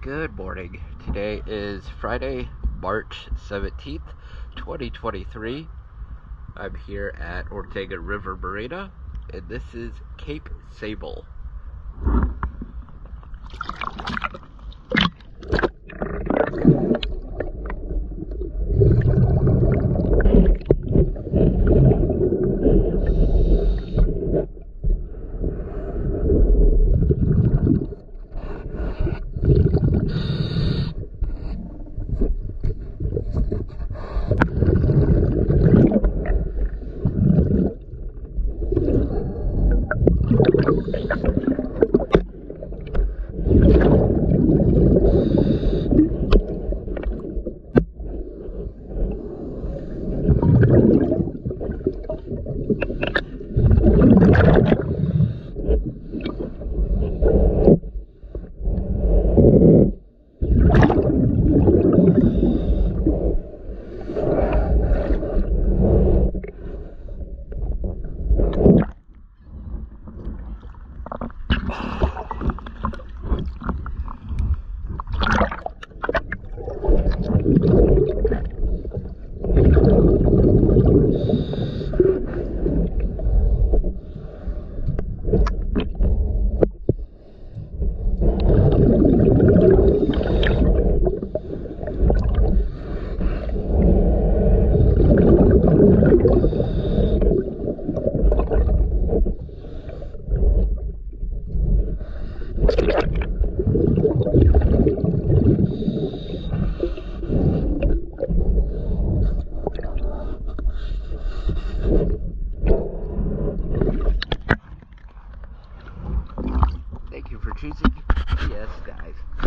Good morning. Today is Friday, March 17th, 2023. I'm here at Ortega River Marina, and this is Cape Sable. Thank you for choosing GS Guys.